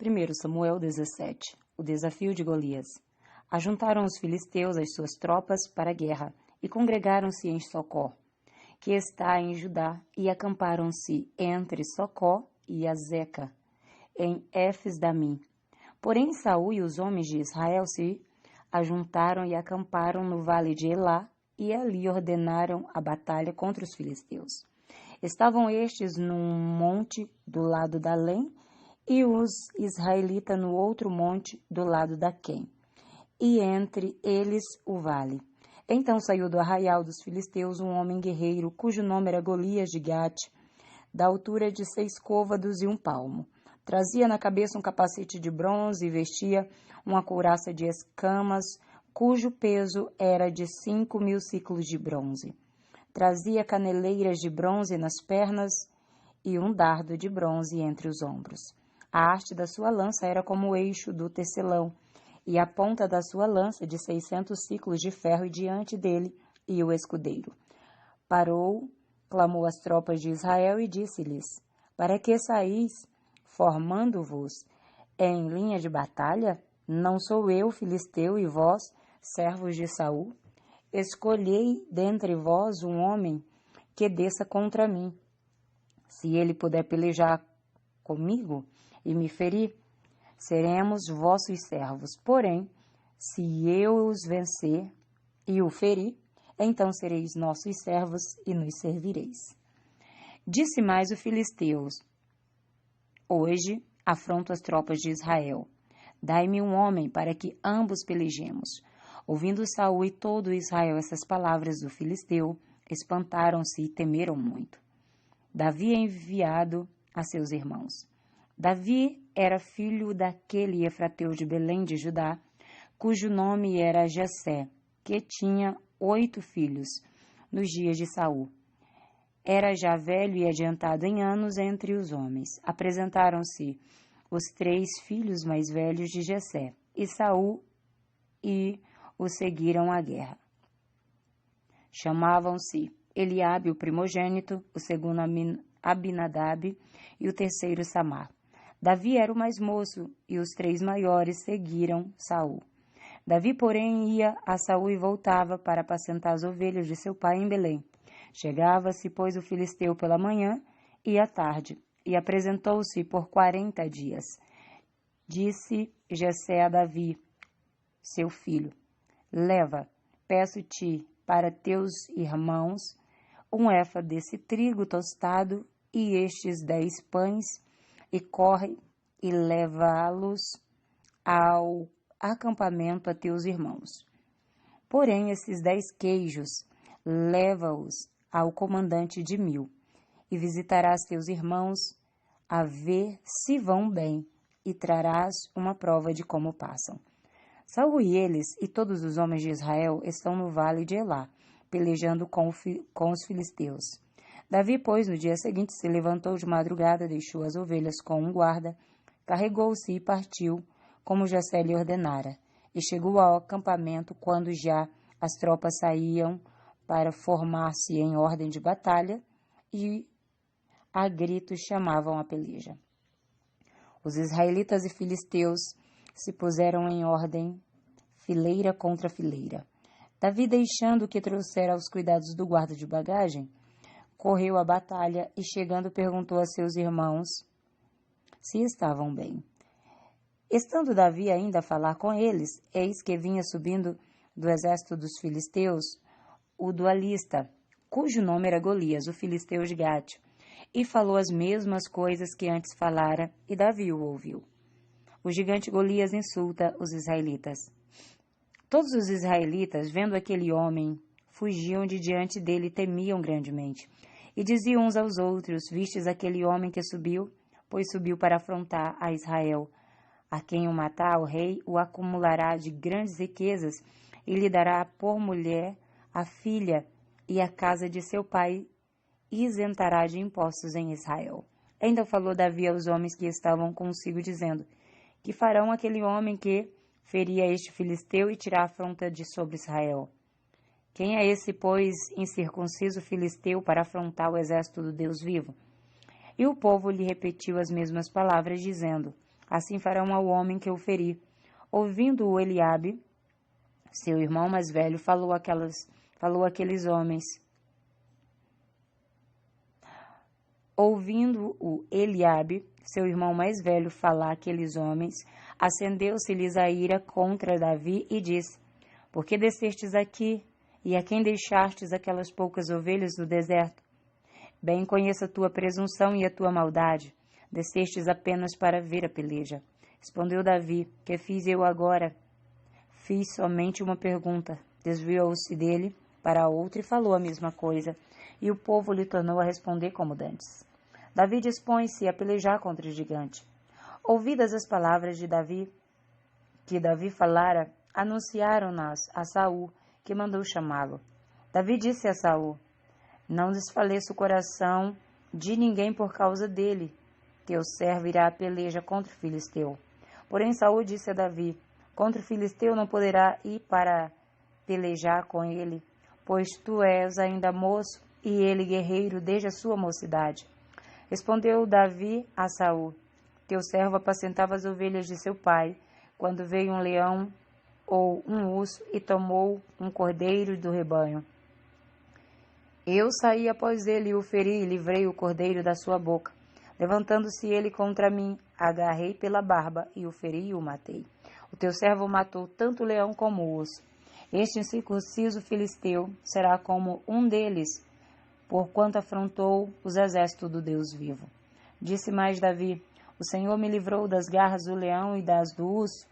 1 Samuel 17. O desafio de Golias. Ajuntaram os filisteus as suas tropas para a guerra e congregaram-se em Socó, que está em Judá, e acamparam-se entre Socó e Azeca, em Éfes-Damim. Porém, Saul e os homens de Israel se ajuntaram e acamparam no vale de Elá, e ali ordenaram a batalha contra os filisteus. Estavam estes num monte do lado da Lém, e os israelitas no outro monte do lado da Quém, e entre eles o vale. Então saiu do arraial dos filisteus um homem guerreiro, cujo nome era Golias de Gate, da altura de 6 côvados e 1 palmo. Trazia na cabeça um capacete de bronze e vestia uma couraça de escamas, cujo peso era de 5.000 siclos de bronze. Trazia caneleiras de bronze nas pernas e um dardo de bronze entre os ombros. A haste da sua lança era como o eixo do tecelão, e a ponta da sua lança de 600 siclos de ferro, e diante dele ia o escudeiro. Parou, clamou às tropas de Israel e disse-lhes: Para que saís, formando-vos em linha de batalha? Não sou eu filisteu e vós, servos de Saul? Escolhei dentre vós um homem que desça contra mim. Se ele puder pelejar comigo e me ferir, seremos vossos servos. Porém, se eu os vencer e o ferir, então sereis nossos servos e nos servireis. Disse mais o filisteu: Hoje afronto as tropas de Israel. Dai-me um homem para que ambos pelejemos. Ouvindo Saul e todo Israel essas palavras do filisteu, espantaram-se e temeram muito. Davi é enviado a seus irmãos. Davi era filho daquele efrateu de Belém de Judá, cujo nome era Jessé, que tinha 8 filhos nos dias de Saul. Era já velho e adiantado em anos entre os homens. Apresentaram-se os 3 filhos mais velhos de Jessé, e Saul e o seguiram à guerra. Chamavam-se Eliabe, o primogênito, o segundo Abinadab e o terceiro Samar. Davi era o mais moço, e os 3 maiores seguiram Saul. Davi, porém, ia a Saul e voltava para apacentar as ovelhas de seu pai em Belém. Chegava-se, pois, o filisteu pela manhã e à tarde, e apresentou-se por 40 dias. Disse Jessé a Davi, seu filho: Leva, peço-te, para teus irmãos, um efa desse trigo tostado e estes 10 pães, e corre e leva-los ao acampamento a teus irmãos. Porém, esses 10 queijos, leva-os ao comandante de 1000, e visitarás teus irmãos a ver se vão bem, e trarás uma prova de como passam. Saul e eles e todos os homens de Israel estão no vale de Elá, pelejando com os filisteus. Davi, pois, no dia seguinte se levantou de madrugada, deixou as ovelhas com um guarda, carregou-se e partiu, como Jessé lhe ordenara, e chegou ao acampamento quando já as tropas saíam para formar-se em ordem de batalha, e a gritos chamavam a peleja. Os israelitas e filisteus se puseram em ordem, fileira contra fileira. Davi, deixando que trouxera aos cuidados do guarda de bagagem, correu à batalha e, chegando, perguntou a seus irmãos se estavam bem. Estando Davi ainda a falar com eles, eis que vinha subindo do exército dos filisteus o dualista, cujo nome era Golias, o filisteu de Gate, e falou as mesmas coisas que antes falara, e Davi o ouviu. O gigante Golias insulta os israelitas. Todos os israelitas, vendo aquele homem, fugiam de diante dele e temiam grandemente. E diziam uns aos outros: Vistes aquele homem que subiu? Pois subiu para afrontar a Israel. A quem o matar, o rei o acumulará de grandes riquezas e lhe dará por mulher a filha e a casa de seu pai, e isentará de impostos em Israel. Ainda falou Davi aos homens que estavam consigo, dizendo: Que farão aquele homem que feria este filisteu e tirar a afronta de sobre Israel? Quem é esse, pois, incircunciso filisteu para afrontar o exército do Deus vivo? E o povo lhe repetiu as mesmas palavras, dizendo: assim farão ao homem que o feri. Ouvindo-o Eliabe, seu irmão mais velho, falou àqueles homens. Ouvindo-o Eliabe, seu irmão mais velho, falar àqueles homens, acendeu-se-lhes a ira contra Davi e disse: Por que descestes aqui, e a quem deixastes aquelas poucas ovelhas no deserto? Bem conheço a tua presunção e a tua maldade. Descestes apenas para ver a peleja. Respondeu Davi: Que fiz eu agora? Fiz somente uma pergunta. Desviou-se dele para outro e falou a mesma coisa. E o povo lhe tornou a responder como dantes. Davi dispõe-se a pelejar contra o gigante. Ouvidas as palavras de Davi, que Davi falara, anunciaram-nas a Saul, que mandou chamá-lo. Davi disse a Saul: Não desfaleça o coração de ninguém por causa dele. Teu servo irá à peleja contra o filisteu. Porém Saul disse a Davi: Contra o filisteu não poderá ir para pelejar com ele, pois tu és ainda moço e ele guerreiro desde a sua mocidade. Respondeu Davi a Saul: Teu servo apacentava as ovelhas de seu pai, quando veio um leão ou um urso e tomou um cordeiro do rebanho. Eu saí após ele e o feri e livrei o cordeiro da sua boca. Levantando-se ele contra mim, agarrei pela barba e o feri e o matei. O teu servo matou tanto o leão como o urso. Este incircunciso filisteu será como um deles, porquanto afrontou os exércitos do Deus vivo. Disse mais Davi: O Senhor me livrou das garras do leão e das do urso.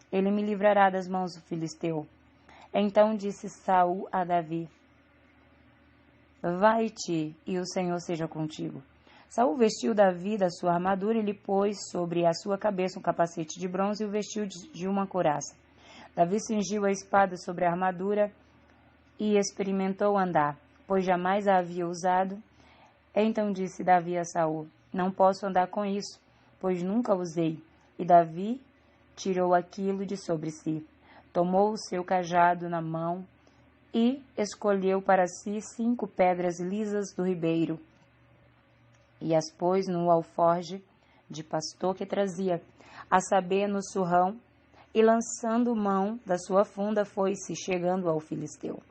Ele me livrará das mãos do filisteu. Então disse Saul a Davi: Vai-te, e o Senhor seja contigo. Saul vestiu Davi da sua armadura e lhe pôs sobre a sua cabeça um capacete de bronze e o vestiu de uma couraça. Davi cingiu a espada sobre a armadura e experimentou andar, pois jamais a havia usado. Então disse Davi a Saul: Não posso andar com isso, pois nunca usei. E Davi tirou aquilo de sobre si, tomou o seu cajado na mão e escolheu para si 5 pedras lisas do ribeiro e as pôs no alforje de pastor que trazia, a saber, no surrão, e lançando mão da sua funda foi-se chegando ao filisteu.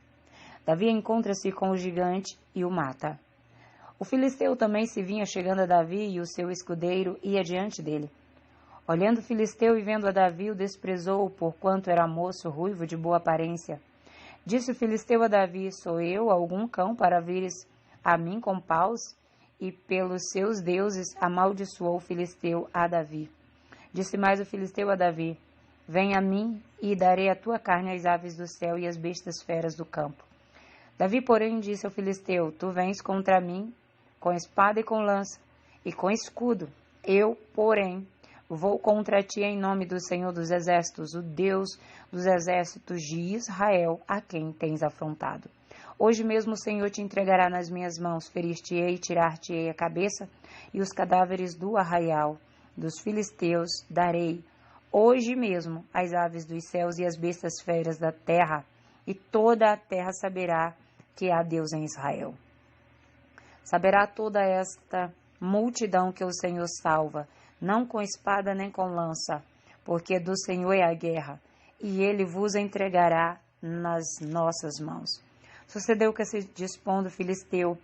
Davi encontra-se com o gigante e o mata. O filisteu também se vinha chegando a Davi e o seu escudeiro ia diante dele. Olhando o filisteu e vendo a Davi, o desprezou, porquanto era moço ruivo de boa aparência. Disse o filisteu a Davi: Sou eu algum cão para vires a mim com paus? E pelos seus deuses amaldiçoou o filisteu a Davi. Disse mais o filisteu a Davi: Vem a mim e darei a tua carne às aves do céu e às bestas feras do campo. Davi, porém, disse ao filisteu: Tu vens contra mim com espada e com lança e com escudo. Eu, porém, vou contra ti em nome do Senhor dos Exércitos, o Deus dos Exércitos de Israel, a quem tens afrontado. Hoje mesmo o Senhor te entregará nas minhas mãos, ferir-te-ei e tirar-te-ei a cabeça, e os cadáveres do arraial dos filisteus darei hoje mesmo às aves dos céus e às bestas feras da terra, e toda a terra saberá que há Deus em Israel. Saberá toda esta multidão que o Senhor salva, não com espada nem com lança, porque do Senhor é a guerra, e ele vos entregará nas nossas mãos. Sucedeu que, se dispondo o filisteu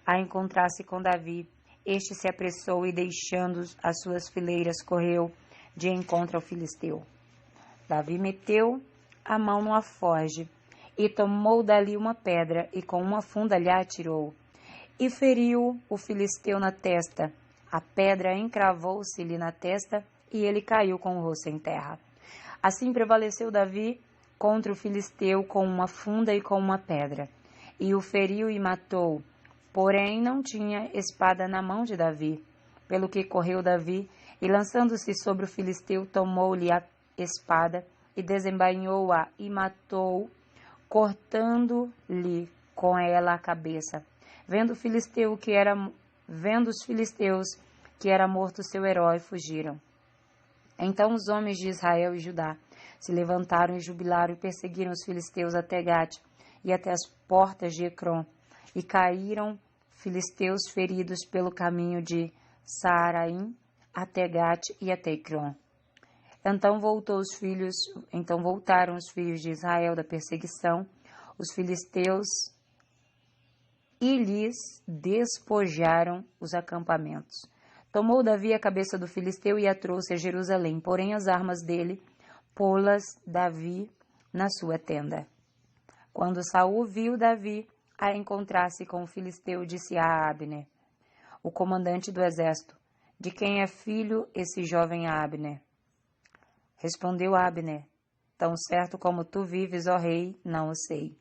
a encontrar-se com Davi, este se apressou e, deixando as suas fileiras, correu de encontro ao filisteu. Davi meteu a mão no alforje e tomou dali uma pedra e com uma funda lhe atirou e feriu o filisteu na testa. A pedra encravou-se-lhe na testa e ele caiu com o rosto em terra. Assim prevaleceu Davi contra o filisteu com uma funda e com uma pedra, e o feriu e matou. Porém não tinha espada na mão de Davi, pelo que correu Davi, e lançando-se sobre o filisteu, tomou-lhe a espada e desembainhou-a e matou, cortando-lhe com ela a cabeça. Vendo os filisteus que era morto seu herói, fugiram. Então os homens de Israel e Judá se levantaram e jubilaram e perseguiram os filisteus até Gate e até as portas de Ecrom, e caíram filisteus feridos pelo caminho de Saaraim até Gate e até Ecrom. Então voltaram os filhos de Israel da perseguição, os filisteus, e lhes despojaram os acampamentos. Tomou Davi a cabeça do filisteu e a trouxe a Jerusalém, porém as armas dele pô-las Davi na sua tenda. Quando Saul viu Davi a encontrar-se com o filisteu, disse a Abner, o comandante do exército: de quem é filho esse jovem Abner? Respondeu Abner: tão certo como tu vives, ó rei, não o sei.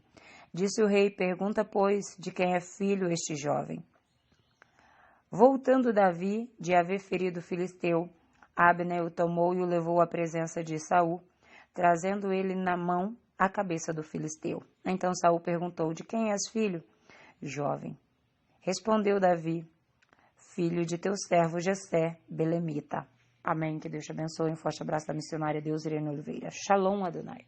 Disse o rei: pergunta, pois, de quem é filho este jovem. Voltando Davi de haver ferido o filisteu, Abner o tomou e o levou à presença de Saul, trazendo ele na mão a cabeça do filisteu. Então Saul perguntou: de quem és filho? Jovem. Respondeu Davi: filho de teu servo Jessé, belemita. Amém. Que Deus te abençoe. Um forte abraço da missionária Deus Irene Oliveira. Shalom, Adonai.